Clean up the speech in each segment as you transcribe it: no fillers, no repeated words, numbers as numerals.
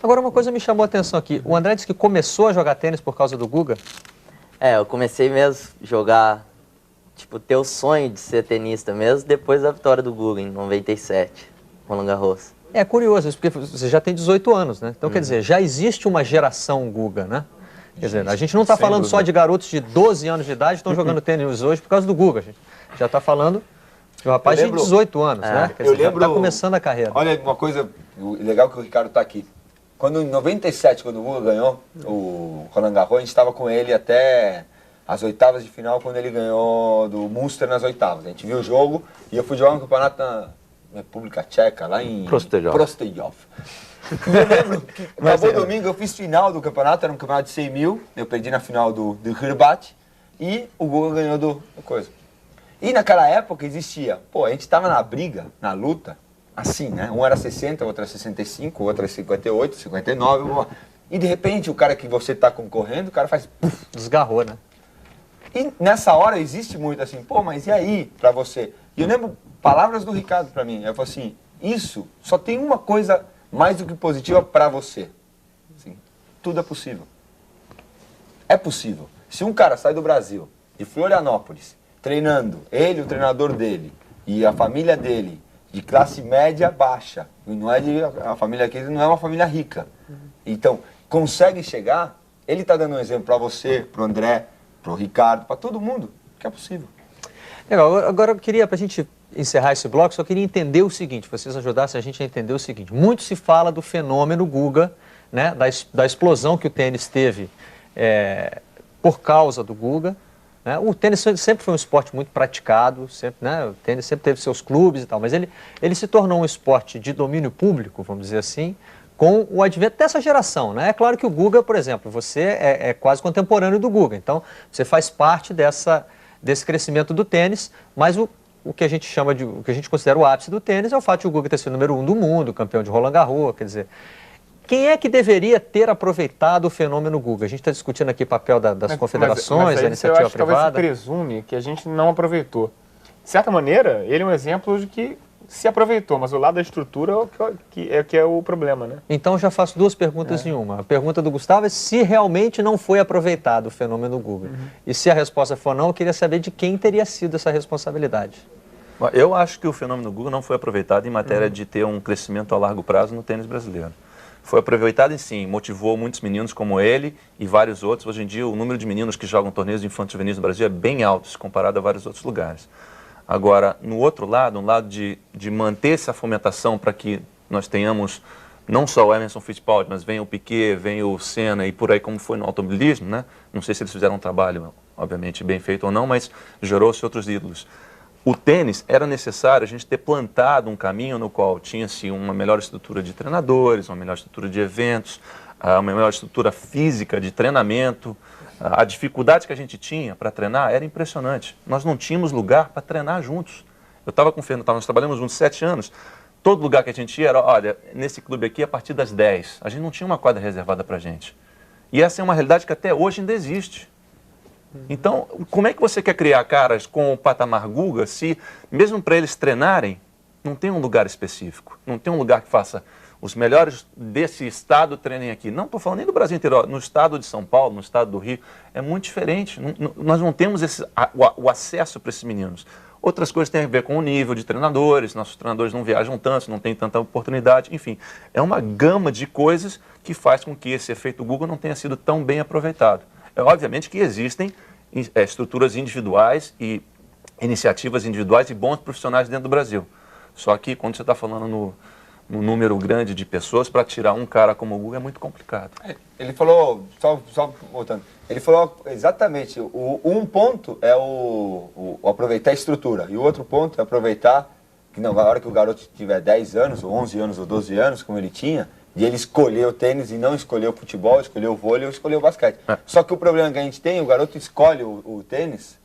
Agora, uma coisa me chamou a atenção aqui. O André disse que começou a jogar tênis por causa do Guga? Eu comecei mesmo a jogar, tipo, ter o sonho de ser tenista mesmo depois da vitória do Guga em 97, Roland Garros. É curioso isso, porque você já tem 18 anos, né? Então, quer dizer, já existe uma geração Guga, né? Quer dizer, a gente não está falando só de garotos de 12 anos de idade que estão jogando tênis hoje por causa do Guga. A gente já está falando de um rapaz de 18 anos, né? Quer dizer, já está começando a carreira. Olha, uma coisa legal que o Ricardo está aqui. Quando, em 97, quando o Guga ganhou o Roland Garros, a gente estava com ele até as oitavas de final, quando ele ganhou do Munster nas oitavas. A gente viu o jogo e eu fui jogar um campeonato na República Tcheca, lá em Prostejov. Eu lembro que acabou domingo, eu fiz final do campeonato, era um campeonato de 100 mil, eu perdi na final do Hırbat e o Guga ganhou do coisa. E naquela época existia, a gente estava na briga, na luta, assim, né? Um era 60, outro era 65, outro era 58, 59, e de repente o cara que você está concorrendo, o cara faz... Puff, desgarrou, né? E nessa hora existe muito assim, mas e aí pra você? E eu lembro palavras do Ricardo pra mim, eu falo assim, isso só tem uma coisa mais do que positiva pra você. Assim, tudo é possível. É possível. Se um cara sai do Brasil, de Florianópolis, treinando, ele, o treinador dele, e a família dele, de classe média baixa, não é a família aqui não é uma família rica. Então, consegue chegar, ele está dando um exemplo para você, para o André, para o Ricardo, para todo mundo, que é possível. Legal, agora eu queria, para a gente encerrar esse bloco, só queria entender o seguinte, vocês ajudassem a gente a entender o seguinte, muito se fala do fenômeno Guga, né, da explosão que o tênis teve por causa do Guga. Né? O tênis sempre foi um esporte muito praticado, sempre, né? O tênis sempre teve seus clubes e tal, mas ele se tornou um esporte de domínio público, vamos dizer assim, com o advento dessa geração. Né? É claro que o Guga, por exemplo, você é quase contemporâneo do Guga, então você faz parte desse crescimento do tênis, mas o que a gente chama o que a gente considera o ápice do tênis é o fato de o Guga ter sido o número 1 do mundo, campeão de Roland Garros, quer dizer... Quem é que deveria ter aproveitado o fenômeno Guga? A gente está discutindo aqui o papel das confederações, da iniciativa eu acho privada. Que talvez se presume que a gente não aproveitou. De certa maneira, ele é um exemplo de que se aproveitou, mas o lado da estrutura é que é o problema, né? Então eu já faço duas perguntas em uma. A pergunta do Gustavo é se realmente não foi aproveitado o fenômeno Guga. E se a resposta for não, eu queria saber de quem teria sido essa responsabilidade. Eu acho que o fenômeno Guga não foi aproveitado em matéria de ter um crescimento a largo prazo no tênis brasileiro. Foi aproveitado e sim, motivou muitos meninos como ele e vários outros. Hoje em dia o número de meninos que jogam torneios de infantos juvenis no Brasil é bem alto, se comparado a vários outros lugares. Agora, no outro lado, um lado de manter essa fomentação para que nós tenhamos não só o Emerson Fittipaldi, mas vem o Piquet, vem o Senna e por aí como foi no automobilismo, né? Não sei se eles fizeram um trabalho, obviamente, bem feito ou não, mas gerou-se outros ídolos. O tênis era necessário a gente ter plantado um caminho no qual tinha-se uma melhor estrutura de treinadores, uma melhor estrutura de eventos, uma melhor estrutura física de treinamento. A dificuldade que a gente tinha para treinar era impressionante. Nós não tínhamos lugar para treinar juntos. Eu estava com o Fernando, nós trabalhamos juntos 7 anos, todo lugar que a gente ia era, olha, nesse clube aqui a partir das 10. A gente não tinha uma quadra reservada para a gente. E essa é uma realidade que até hoje ainda existe. Então, como é que você quer criar caras com o patamar Guga se, mesmo para eles treinarem, não tem um lugar específico, não tem um lugar que faça os melhores desse estado treinem aqui. Não estou falando nem do Brasil inteiro, no estado de São Paulo, no estado do Rio, é muito diferente. Nós não temos o acesso para esses meninos. Outras coisas têm a ver com o nível de treinadores, nossos treinadores não viajam tanto, não têm tanta oportunidade, enfim. É uma gama de coisas que faz com que esse efeito Guga não tenha sido tão bem aproveitado. Obviamente que existem estruturas individuais e iniciativas individuais e bons profissionais dentro do Brasil. Só que quando você está falando no número grande de pessoas, para tirar um cara como o Guga é muito complicado. Ele falou, só voltando, ele falou exatamente, um ponto é o aproveitar a estrutura, e o outro ponto é aproveitar que na hora que o garoto tiver 10 anos, ou 11 anos, ou 12 anos, como ele tinha, e ele escolheu o tênis e não escolheu o futebol, escolheu o vôlei ou escolheu o basquete. Só que o problema que a gente tem, o garoto escolhe o tênis,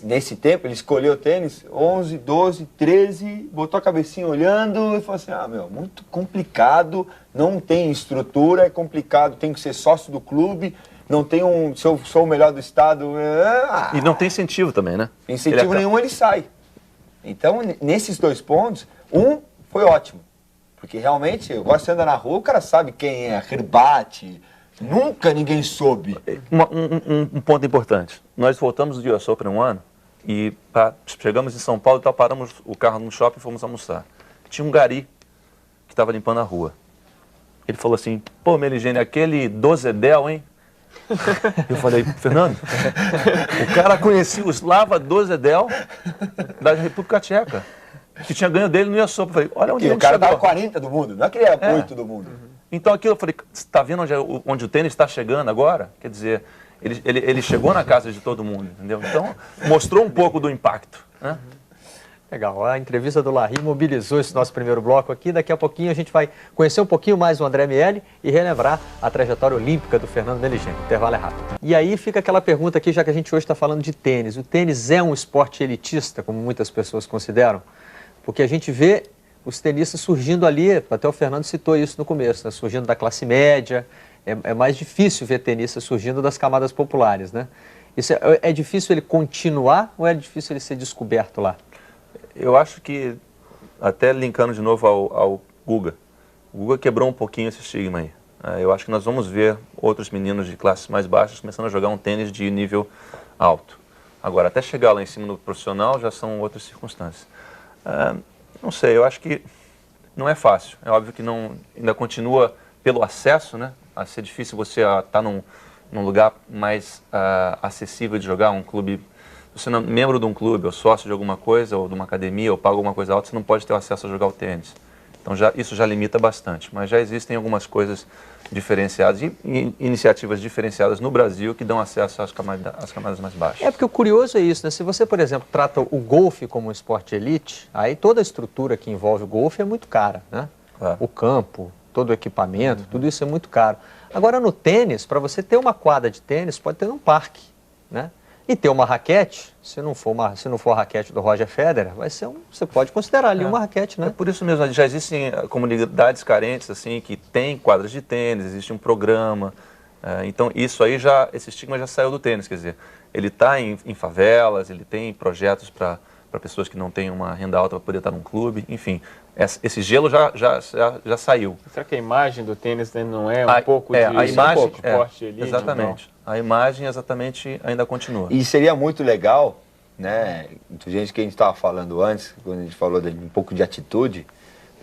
nesse tempo ele escolheu o tênis, 11, 12, 13, botou a cabecinha olhando e falou assim, muito complicado, não tem estrutura, é complicado, tem que ser sócio do clube, não tem se eu sou o melhor do estado... E não tem incentivo também, né? Incentivo nenhum, ele sai. Então, nesses dois pontos, foi ótimo. Porque realmente, eu gosto de andar na rua, o cara sabe quem é, rebate. Nunca ninguém soube. Um ponto importante. Nós voltamos do US Open um ano e chegamos em São Paulo e tal, paramos o carro no shopping e fomos almoçar. Tinha um gari que estava limpando a rua. Ele falou assim, pô, Meligene, aquele Dozedel, hein? Eu falei, Fernando, o cara conhecia o Slava Dozedel da República Tcheca, que tinha ganho dele no US Open. Eu falei, olha onde ele o cara chegou. dava 40 do mundo, não é que ele era 8 do mundo. Então aquilo eu falei, você está vendo onde o tênis está chegando agora? Quer dizer, ele chegou na casa de todo mundo, entendeu? Então, mostrou um pouco do impacto, né? Legal, a entrevista do Larry mobilizou esse nosso primeiro bloco aqui. Daqui a pouquinho a gente vai conhecer um pouquinho mais o André Miele e relembrar a trajetória olímpica do Fernando Meligeni. O intervalo é rápido. E aí fica aquela pergunta aqui, já que a gente hoje está falando de tênis. O tênis é um esporte elitista, como muitas pessoas consideram? Porque a gente vê os tenistas surgindo ali, até o Fernando citou isso no começo, né? Surgindo da classe média. É mais difícil ver tenistas surgindo das camadas populares, né? Isso é difícil ele continuar ou é difícil ele ser descoberto lá? Eu acho que, até linkando de novo ao Guga, o Guga quebrou um pouquinho esse estigma aí. Eu acho que nós vamos ver outros meninos de classes mais baixas começando a jogar um tênis de nível alto. Agora, até chegar lá em cima no profissional já são outras circunstâncias. Não sei, eu acho que não é fácil. É óbvio que ainda continua pelo acesso, né? A ser difícil você estar num lugar mais acessível de jogar, um clube. Se você não é membro de um clube, ou sócio de alguma coisa, ou de uma academia, ou paga alguma coisa alta, você não pode ter acesso a jogar o tênis. Então isso já limita bastante. Mas já existem algumas coisas diferenciadas e iniciativas diferenciadas no Brasil que dão acesso às camadas mais baixas. É porque o curioso é isso, né? Se você, por exemplo, trata o golfe como um esporte elite, aí toda a estrutura que envolve o golfe é muito cara, né? O campo, todo o equipamento, tudo isso é muito caro. Agora no tênis, para você ter uma quadra de tênis, pode ter num parque, né? E ter uma raquete, se não for a raquete do Roger Federer, você pode considerar ali uma raquete, né? É por isso mesmo, já existem comunidades carentes assim que têm quadras de tênis, existe um programa. Então isso aí esse estigma já saiu do tênis, quer dizer, ele está em favelas, ele tem projetos para pessoas que não têm uma renda alta para poder estar num clube, enfim, esse gelo já saiu. Será que a imagem do tênis não é um pouco de a imagem, esporte elite? exatamente. A imagem exatamente ainda continua. E seria muito legal, né? Do jeito que a gente estava falando antes, quando a gente falou de um pouco de atitude,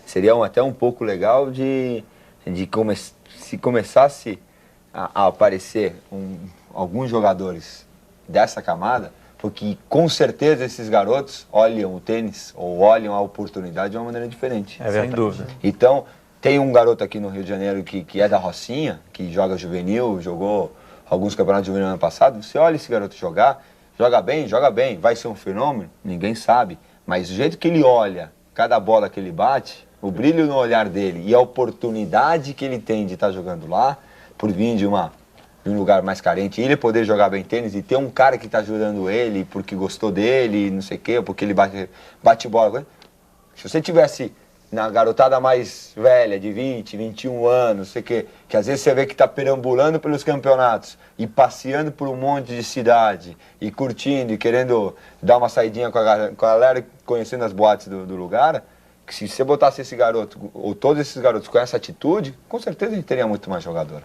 seria até um pouco legal se começasse a aparecer alguns jogadores dessa camada, porque com certeza esses garotos olham o tênis ou olham a oportunidade de uma maneira diferente. Sem dúvida. Então, tem um garoto aqui no Rio de Janeiro que é da Rocinha, que joga juvenil, jogou alguns campeonatos juvenil no ano passado. Você olha esse garoto jogar, joga bem, vai ser um fenômeno? Ninguém sabe. Mas do jeito que ele olha, cada bola que ele bate, o brilho no olhar dele e a oportunidade que ele tem de estar jogando lá, por vir de um lugar mais carente, ele poder jogar bem tênis e ter um cara que está ajudando ele porque gostou dele, não sei o quê, porque ele bate bola. Se você tivesse na garotada mais velha, de 20, 21 anos, não sei o quê, que às vezes você vê que está perambulando pelos campeonatos e passeando por um monte de cidade e curtindo e querendo dar uma saidinha com a galera, conhecendo as boates do lugar, que se você botasse esse garoto, ou todos esses garotos com essa atitude, com certeza a gente teria muito mais jogador.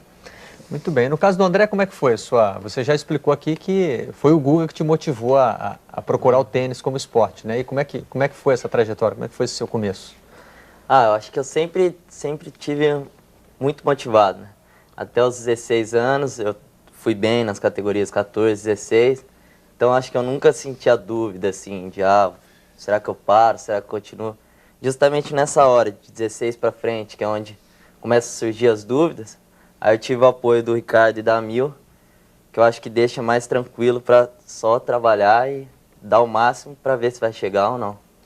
Muito bem. No caso do André, como é que foi? Você já explicou aqui que foi o Guga que te motivou a procurar o tênis como esporte, né? E como é que foi essa trajetória? Como é que foi esse seu começo? Eu acho que eu sempre tive muito motivado, né? Até os 16 anos eu fui bem nas categorias 14, 16. Então acho que eu nunca senti a dúvida assim de será que eu paro, será que eu continuo? Justamente nessa hora, de 16 para frente, que é onde começam a surgir as dúvidas, aí eu tive o apoio do Ricardo e da Mil, que eu acho que deixa mais tranquilo para só trabalhar e dar o máximo para ver se vai chegar ou não.